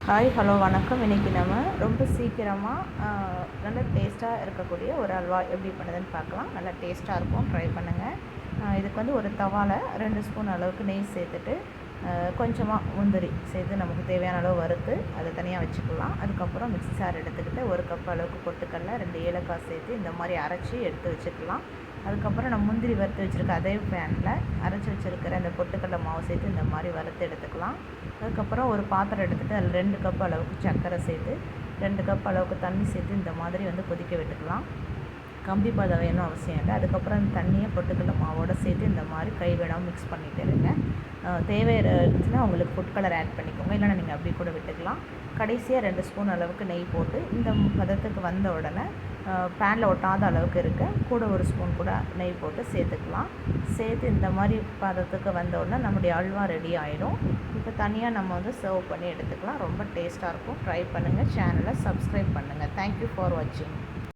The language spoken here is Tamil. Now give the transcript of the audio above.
ஹாய் ஹலோ வணக்கம். இன்றைக்கி நம்ம ரொம்ப சீக்கிரமாக நல்ல டேஸ்ட்டாக இருக்கக்கூடிய ஒரு அல்வா எப்படி பண்ணுதுன்னு பார்க்கலாம். நல்லா டேஸ்ட்டாக இருக்கும், ட்ரை பண்ணுங்கள். இதுக்கு வந்து ஒரு தவாவில் 2 ஸ்பூன் அளவுக்கு நெய் சேர்த்துட்டு கொஞ்சமாக முந்திரி சேர்த்து நமக்கு தேவையான அளவு வறுத்து அதை தனியாக வச்சுக்கலாம். அதுக்கப்புறம் மிக்ஸி ஜார் எடுத்துக்கிட்டு 1 கப் அளவுக்கு பொட்டுக்கடலை 2 ஏலக்காய் சேர்த்து இந்த மாதிரி அரைச்சி எடுத்து வச்சுக்கலாம். அதுக்கப்புறம் நம்ம முந்திரி வறுத்து வச்சுருக்க அதே பேனில் அரைச்சி வச்சுருக்கிற அந்த பொட்டுக்கடலை மாவு சேர்த்து இந்த மாதிரி வறுத்து எடுத்துக்கலாம். அதுக்கப்புறம் ஒரு பாத்திரம் எடுத்துகிட்டு அதில் 2 கப் அளவுக்கு சர்க்கரை சேர்த்து 2 கப் அளவுக்கு தண்ணி சேர்த்து இந்த மாதிரி வந்து கொதிக்க விட்டுக்கலாம். கம்பி பதம் வேணும் அவசியம் இல்லை. அதுக்கப்புறம் அந்த தண்ணியை பொட்டுக்கடலை மாவோடு சேர்த்து இந்த மாதிரி கைவிடாமல் மிக்ஸ் பண்ணிட்டு இருங்க. தேவை இருந்துச்சுன்னா உங்களுக்கு ஃபுட் கலர் ஆட் பண்ணிக்கோங்க, இல்லைன்னா நீங்கள் அப்படி கூட விட்டுக்கலாம். கடைசியாக 2 ஸ்பூன் அளவுக்கு நெய் போட்டு இந்த பதத்துக்கு வந்த உடனே பேனில் ஒட்டாத அளவுக்கு இருக்க கூட 1 ஸ்பூன் கூட நெய் போட்டு சேர்த்துக்கலாம். சேர்த்து இந்த மாதிரி பதத்துக்கு வந்த உடனே நம்முடைய அல்வா ரெடி ஆகிடும். இப்போ தனியாக நம்ம வந்து சர்வ் பண்ணி எடுத்துக்கலாம். ரொம்ப டேஸ்ட்டாக இருக்கும். ட்ரை பண்ணுங்கள். சேனலை சப்ஸ்கிரைப் பண்ணுங்கள். தேங்க்யூ ஃபார் வாட்சிங்.